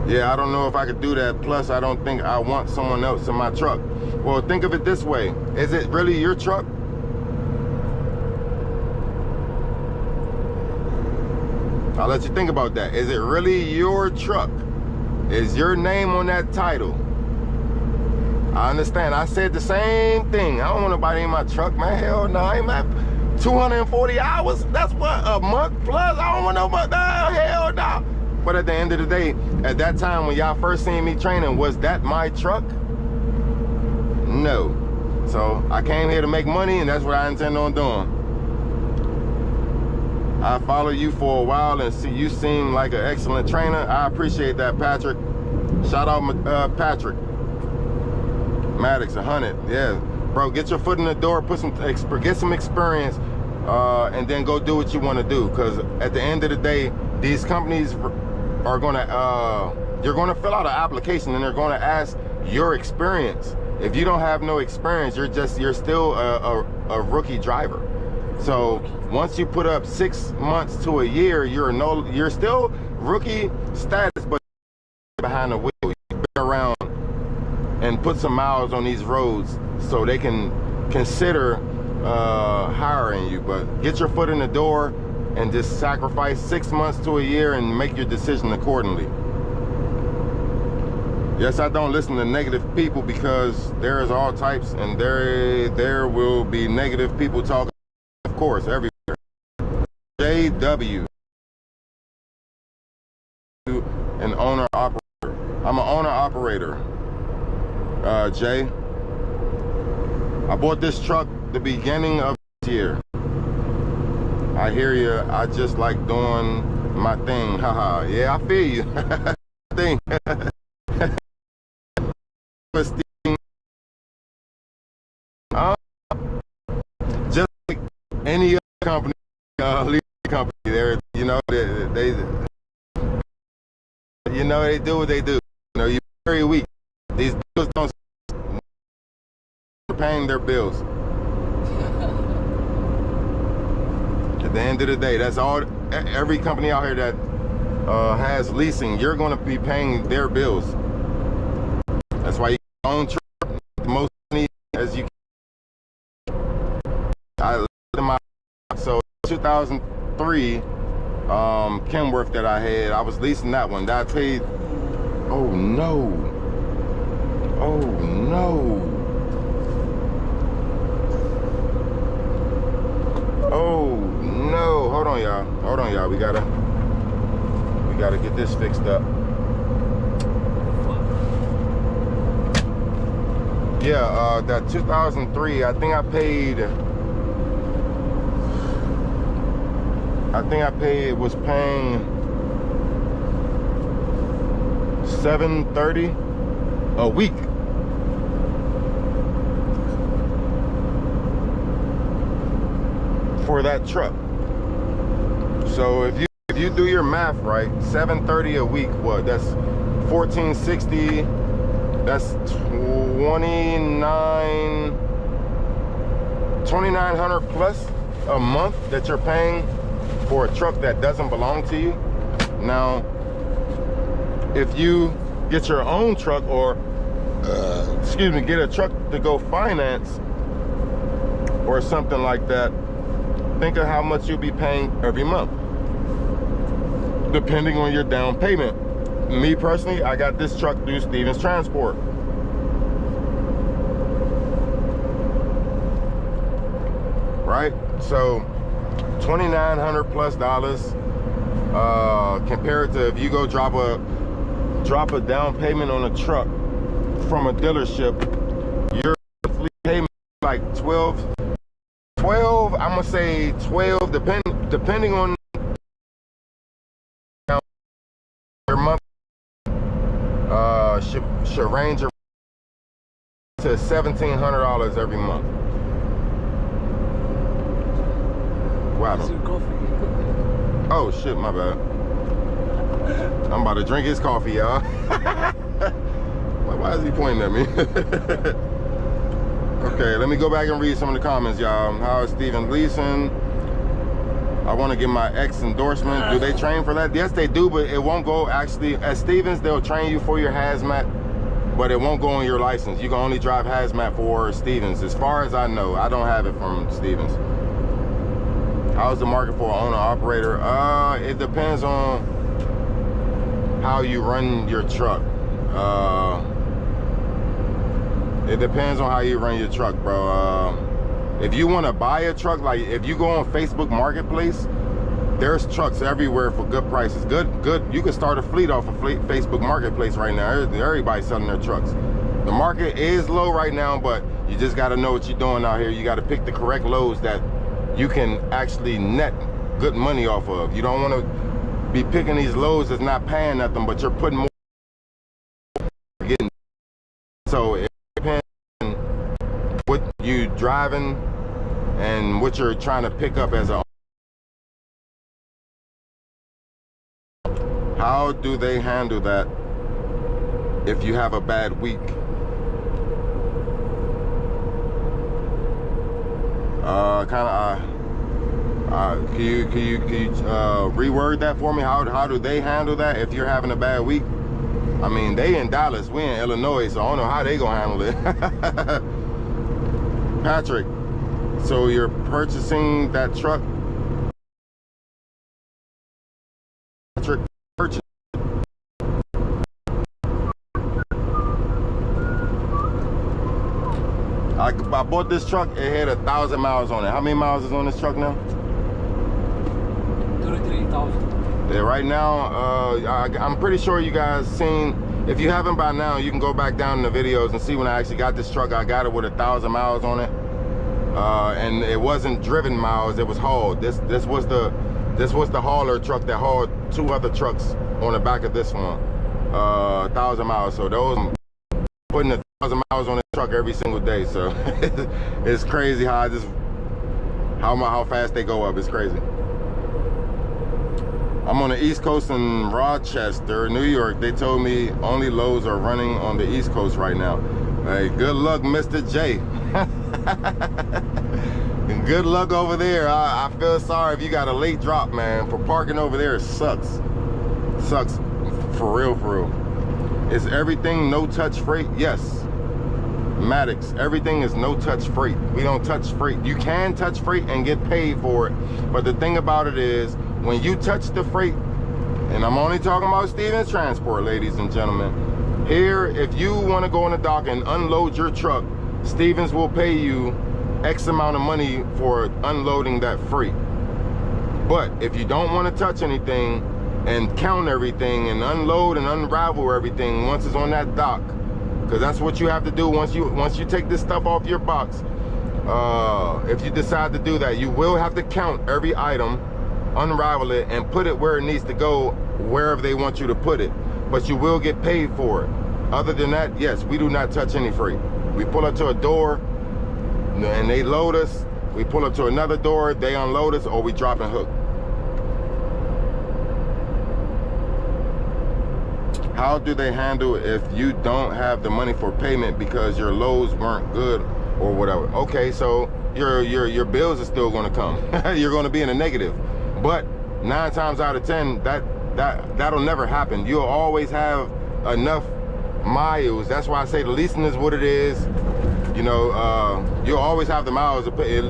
Yeah, I don't know if I could do that. Plus, I don't think I want someone else in my truck. Well, think of it this way. Is it really your truck? I'll let you think about that. Is it really your truck? Is your name on that title? I understand. I said the same thing. I don't want nobody in my truck, man. Hell no. I ain't at 240 hours. That's what, a month plus? I don't want nobody. Hell no. But at the end of the day, at that time when y'all first seen me training, was that my truck? No. So I came here to make money, and that's what I intend on doing. I followed you for a while and see you seem like an excellent trainer. I appreciate that, Patrick. Shout out Patrick. Maddox 100. Yeah, bro, get your foot in the door, get some experience, and then go do what you want to do. Because at the end of the day, these companies are gonna you're gonna fill out an application and they're gonna ask your experience. If you don't have no experience, you're still a rookie driver. So once you put up 6 months to a year, you're still rookie status, but behind the wheel. You've been around and put some miles on these roads so they can consider hiring you, but get your foot in the door and just sacrifice 6 months to a year and make your decision accordingly. Yes, I don't listen to negative people because there is all types, and there will be negative people talking, of course, everywhere. JW, an owner operator. I'm an owner operator. Jay, I bought this truck the beginning of this year. I hear you. I just like doing my thing. Haha. Yeah, I feel you. Thing. Just like any other company, leasing company, you know, they do what they do. You know, you're very weak. These bills don't. They're paying their bills. At the end of the day, that's all. Every company out here that has leasing, you're going to be paying their bills. That's why you own truck the most money as you can. I lived in my, so 2003 Kenworth that I had, I was leasing that one. That I paid. Oh no! Oh no! Oh no! Hold on, y'all. Hold on, y'all. We gotta get this fixed up. Yeah, that 2003. I think I was paying $730 a week. For that truck. So if you do your math right, $730 a week, what? That's $1,460. That's $2,900 plus a month that you're paying for a truck that doesn't belong to you. Now, if you get your own truck, or get a truck to go finance or something like that, think of how much you'll be paying every month, depending on your down payment. Me personally, I got this truck through Stevens Transport. Right? So $2,900 plus compared to if you go drop a down payment on a truck from a dealership, your monthly payment is like 12, I'm gonna say 12, depending on your month, should range to $1,700 every month. Wow. Oh shit, my bad. I'm about to drink his coffee, y'all. Why is he pointing at me? Okay, let me go back and read some of the comments, y'all. How is Steven leasing? I want to get my X endorsement. Do they train for that? Yes, they do, but it won't go actually. At Stevens, they'll train you for your hazmat, but it won't go on your license. You can only drive hazmat for Stevens. As far as I know, I don't have it from Stevens. How's the market for an owner-operator? It depends on how you run your truck. It depends on how you run your truck, bro. If you want to buy a truck, like if you go on Facebook Marketplace, there's trucks everywhere for good prices. Good. You can start a fleet off of Facebook Marketplace right now. Everybody's selling their trucks. The market is low right now, but you just got to know what you're doing out here. You got to pick the correct loads that you can actually net good money off of. You don't want to be picking these loads that's not paying nothing, but you're putting more getting. So it depends on what you driving and what you're trying to pick up as a. How do they handle that if you have a bad week? Can you reword that for me? How do they handle that if you're having a bad week? I mean, they in Dallas, we in Illinois, so I don't know how they gonna handle it. Patrick, So you're purchasing that truck? Purchase. I bought this truck, it had 1,000 miles on it. How many miles is on this truck now? 33,000. Yeah, right now, I'm pretty sure you guys seen, if you haven't by now, you can go back down in the videos and see when I actually got this truck. I got it with 1,000 miles on it. And it wasn't driven miles, it was hauled. This was the hauler truck that hauled 2 other trucks on the back of this one. 1,000 miles. So those putting 1,000 miles on this truck every single day. So it's crazy how how fast they go up. It's crazy. I'm on the East Coast in Rochester, New York. They told me only loads are running on the East Coast right now. Hey, good luck, Mr. J. Good luck over there. I feel sorry if you got a late drop, man. For parking over there, it sucks. Sucks for real, for real. Is everything no-touch freight? Yes. Maddox, everything is no-touch freight. We don't touch freight. You can touch freight and get paid for it. But the thing about it is, when you touch the freight, and I'm only talking about Stevens Transport, ladies and gentlemen. Here, if you want to go on the dock and unload your truck, Stevens will pay you X amount of money for unloading that freight. But if you don't want to touch anything and count everything and unload and unravel everything once it's on that dock, because that's what you have to do once you take this stuff off your box. If you decide to do that, you will have to count every item, unravel it, and put it where it needs to go, wherever they want you to put it. But you will get paid for it. Other than that, yes, we do not touch any freight. We pull up to a door and they load us. We pull up to another door, they unload us, or we drop and hook. How do they handle if you don't have the money for payment because your loads weren't good or whatever? Okay, so your bills are still going to come. You're going to be in a negative. But 9 times out of 10, that'll never happen. You'll always have enough miles. That's why I say the leasing is what it is. You know, you'll always have the miles to pay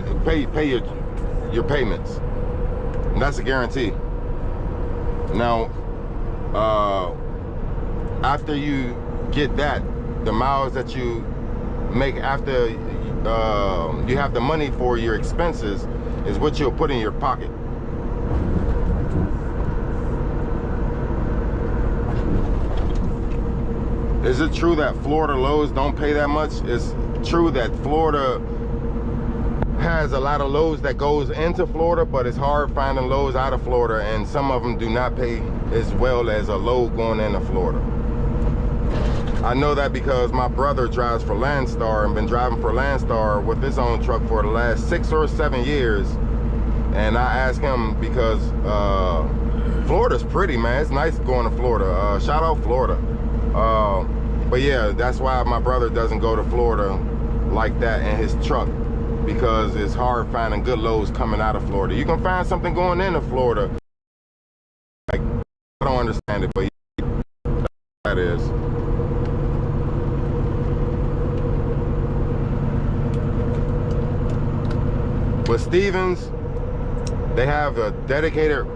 your payments. And that's a guarantee. Now, after you get that, the miles that you make after you have the money for your expenses is what you'll put in your pocket. Is it true that Florida loads don't pay that much? It's true that Florida has a lot of loads that goes into Florida, but it's hard finding loads out of Florida, and some of them do not pay as well as a load going into Florida. I know that because my brother drives for Landstar and been driving for Landstar with his own truck for the last 6 or 7 years. And I asked him because Florida's pretty, man. It's nice going to Florida. Shout out Florida. But yeah, that's why my brother doesn't go to Florida like that in his truck, because it's hard finding good loads coming out of Florida. You can find something going into Florida. Like, I don't understand it, but yeah, that is. But Stevens, they have a dedicated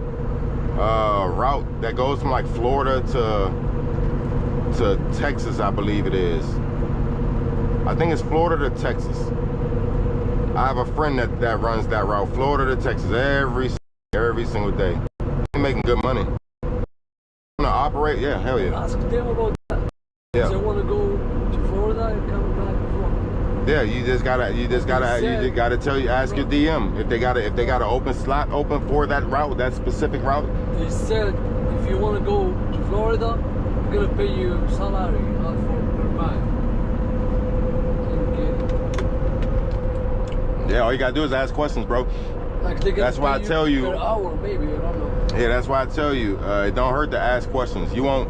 route that goes from like Florida to Texas, I believe it is. I think it's Florida to Texas. I have a friend that runs that route, Florida to Texas, every single day. They're making good money. Want to operate? Yeah, hell yeah. Ask them about that. Yeah. They want to go to Florida and come back to Florida. Yeah, you just gotta ask your DM if they got an open slot open for that route, that specific route. They said if you want to go to Florida, we're gonna pay you salary not per mile. Yeah, all you gotta do is ask questions, bro. Like that's why I tell you. Per hour, maybe, I don't know. Yeah, that's why I tell you. It don't hurt to ask questions. You won't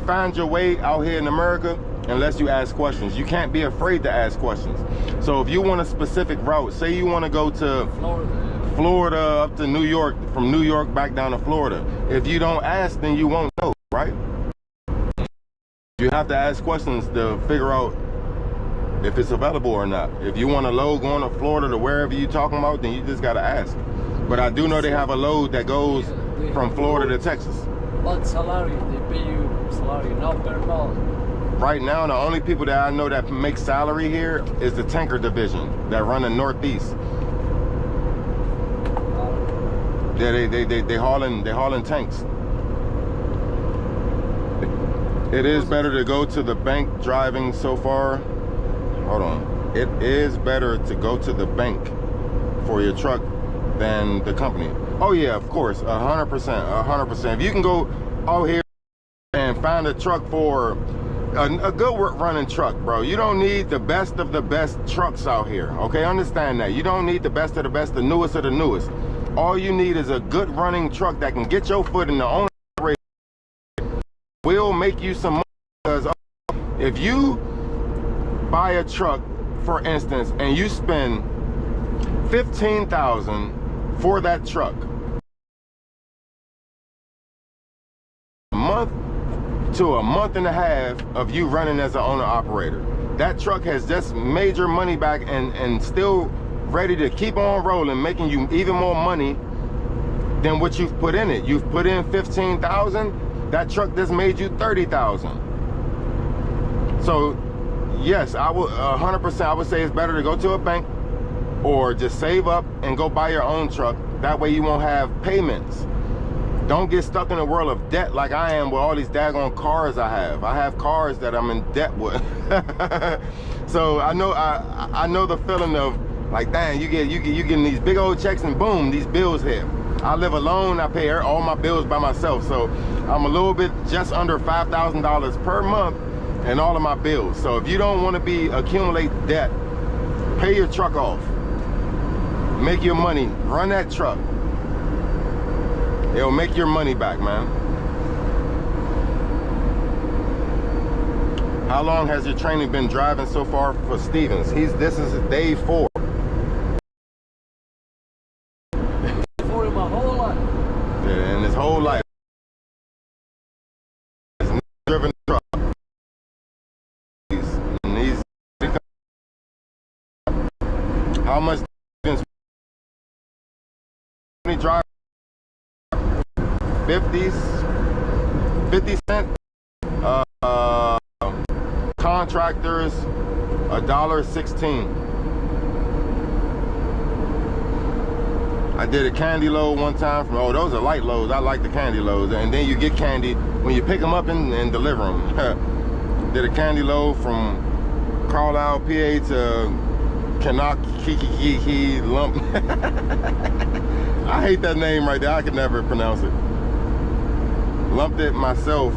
find your way out here in America unless you ask questions. You can't be afraid to ask questions. So if you want a specific route, say you want to go to Florida up to New York, from New York back down to Florida. If you don't ask, then you won't know, right? You have to ask questions to figure out if it's available or not. If you want a load going to Florida to wherever you talking about, then you just gotta ask. But I do know they have a load that goes from Florida to Texas. What salary? They pay you salary, not per month. Right now, the only people that I know that make salary here is the tanker division that run the Northeast. Yeah, they hauling tanks. It is better to go to the bank driving so far. Hold on. It is better to go to the bank for your truck than the company. Oh yeah, of course, 100%, 100%. If you can go out here and find a truck for a good running truck, bro. You don't need the best of the best trucks out here, okay? Understand that. You don't need the best of the best, the newest of the newest. All you need is a good running truck that can get your foot in the owner rate. Will make you some money, because if you buy a truck, for instance, and you spend $15,000 for that truck, a month to a month and a half of you running as an owner operator, that truck has just made your money back and still ready to keep on rolling, making you even more money than what you've put in it. You've put in $15,000, that truck just made you $30,000. So yes, I would 100%, I would say it's better to go to a bank or just save up and go buy your own truck. That way you won't have payments. Don't get stuck in a world of debt like I am with all these daggone cars I have. I have cars that I'm in debt with. So I know the feeling of like, dang, you getting these big old checks and boom, these bills hit. I live alone, I pay all my bills by myself. So I'm a little bit just under $5,000 per month in all of my bills. So if you don't want to accumulate debt, pay your truck off. Make your money, run that truck. It'll make your money back, man. How long has your training been driving so far for Stevens? This is day 4. For my whole life. Yeah, and his whole life. He's never driven a truck. How much he drive? 50 cents. Contractors, $1.16. I did a candy load one time from, those are light loads. I like the candy loads. And then you get candy when you pick them up and deliver them. Did a candy load from Carlisle, PA to Kanakiki Lump. I hate that name right there. I could never pronounce it. Lumped it myself.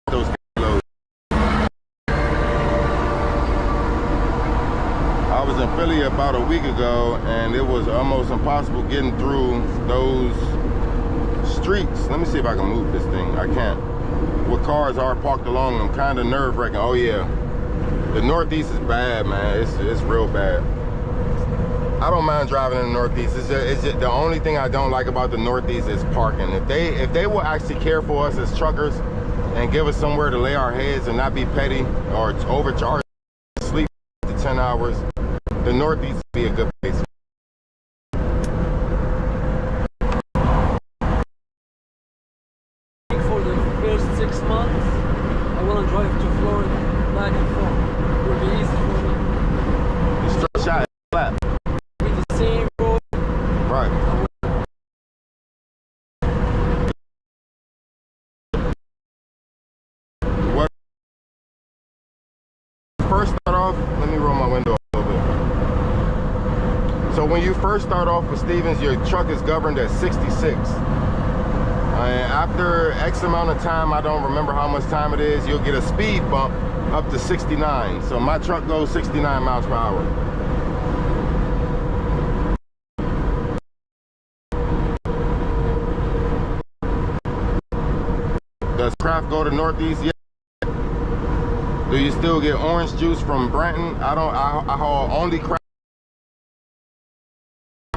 Those loads. I was in Philly about a week ago, and it was almost impossible getting through those streets. Let me see if I can move this thing. I can't. With cars are parked along them, kind of nerve-wracking. Oh yeah, the Northeast is bad, man. It's real bad. I don't mind driving in the Northeast. It's just the only thing I don't like about the Northeast is parking. If they will actually care for us as truckers and give us somewhere to lay our heads and not be petty or overcharge, sleep to 10 hours, the Northeast would be a good place. For the first 6 months, I want to drive to Florida back and forth. It will be easy for me. The straight shot is flat. Same road. Right. What first start off, let me roll my window a little bit. So when you first start off with Stevens, your truck is governed at 66. And after X amount of time, I don't remember how much time it is, you'll get a speed bump up to 69. So my truck goes 69 miles per hour. Does Kraft go to Northeast yet? Do you still get orange juice from Branton? I haul only Kraft.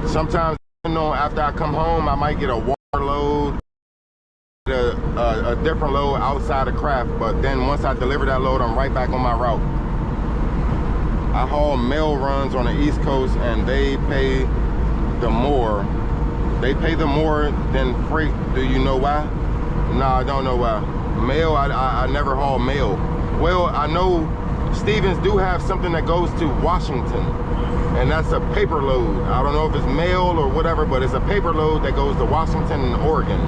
Sometimes, after I come home, I might get a water load, a different load outside of craft, but then once I deliver that load, I'm right back on my route. I haul mail runs on the East Coast, and they pay the more. They pay the more than freight. Do you know why? No, I don't know why. Mail, I never haul mail. Well, I know Stevens do have something that goes to Washington, and that's a paper load. I don't know if it's mail or whatever, but it's a paper load that goes to Washington and Oregon.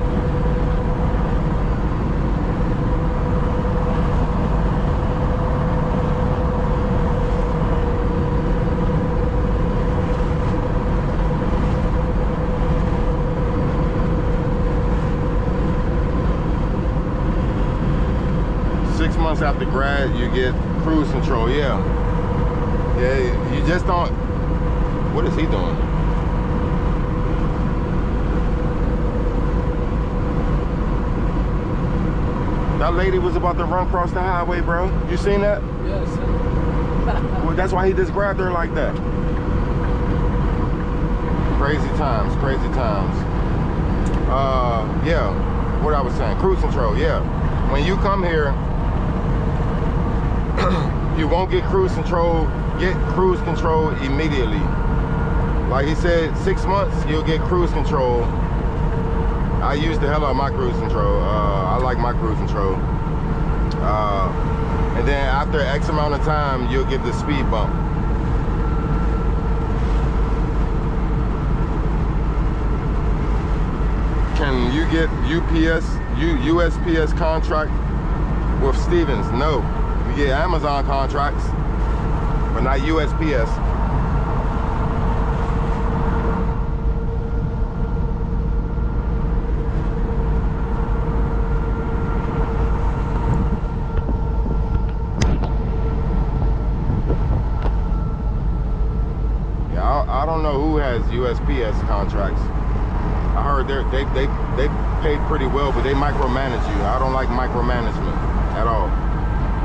6 months after grad, you get cruise control. Yeah, you just don't. What is he doing? That lady was about to run across the highway, bro. You seen that? Yes. Well, that's why he just grabbed her like that. Crazy times, crazy times. Yeah, what I was saying, cruise control. Yeah, when you come here, you won't get cruise control. Get cruise control immediately. Like he said, 6 months you'll get cruise control. I use the hell out of my cruise control. I like my cruise control. And then after X amount of time, you'll get the speed bump. Can you get USPS contract with Stevens? No. You get Amazon contracts, but not USPS. I don't know who has USPS contracts. I heard they pay pretty well, but they micromanage you. I don't like micromanagement at all.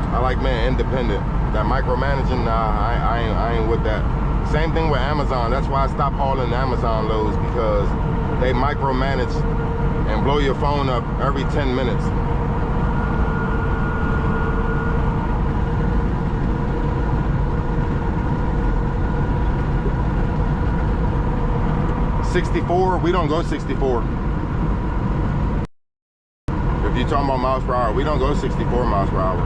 I like, man, independent. That micromanaging, nah, I ain't with that. Same thing with Amazon. That's why I stopped hauling Amazon loads, because they micromanage and blow your phone up every 10 minutes. '64, we don't go 64. If you're talking about miles per hour, we don't go 64 miles per hour.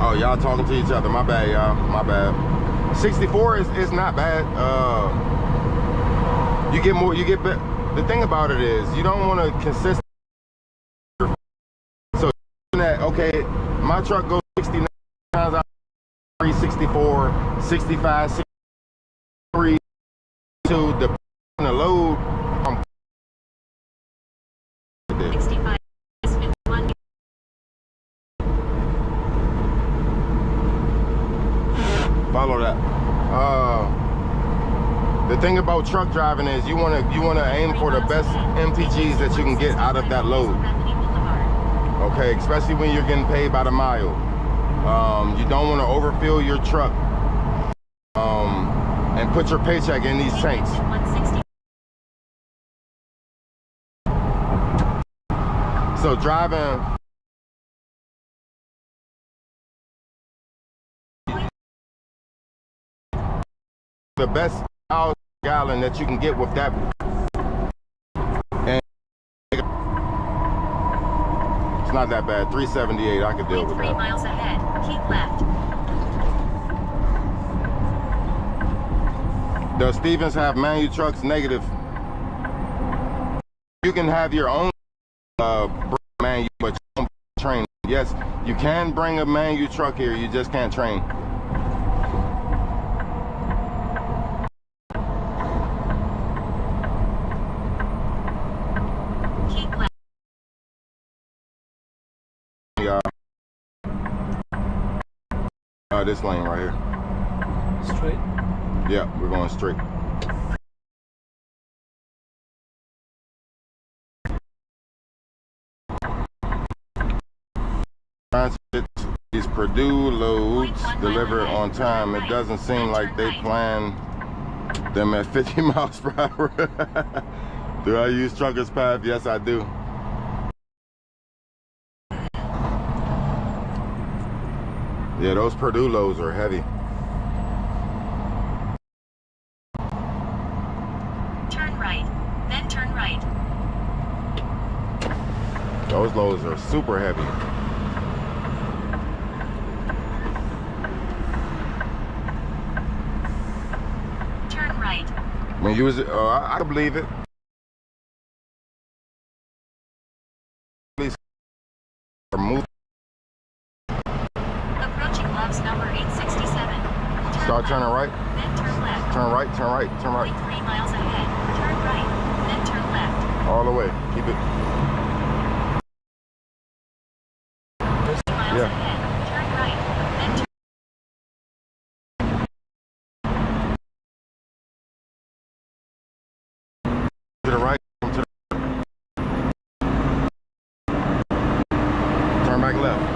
Oh, y'all talking to each other. My bad, y'all. My bad. 64 is not bad. You get more. You get better. The thing about it is, you don't want to consist. So that, okay, my truck goes 69 times out. 64, 65, 63, to the load. 65, 51. Follow that. The thing about truck driving is you wanna aim for the best MPGs that you can get out of that load. Okay, especially when you're getting paid by the mile. You don't want to overfill your truck and put your paycheck in these tanks. So driving the best gallon that you can get with that. And it's not that bad. 378, I could deal with 3 that. miles ahead, keep left. Does Stevens have manual trucks? Negative. You can have your own manual, but you don't train. Yes, you can bring a manual truck here, you just can't train. Keep left. This lane right here. Straight. Yeah, we're going straight. Transit, these Purdue loads deliver on time. It doesn't seem like they plan Them at 50 miles per hour. Do I use Trucker's Path? Yes, I do. Yeah, those Purdue loads are heavy. Turn right, then turn right. Those loads are super heavy. Turn right. When you use it, I believe it. Move. Approaching Love's number 867. Start turning right. Then turn left. Turn right, turn right, turn right. 3 miles ahead. Turn right, then turn left. All the way. Keep it. 3 miles Yeah. ahead. Turn right, then turn To the right. Turn back left.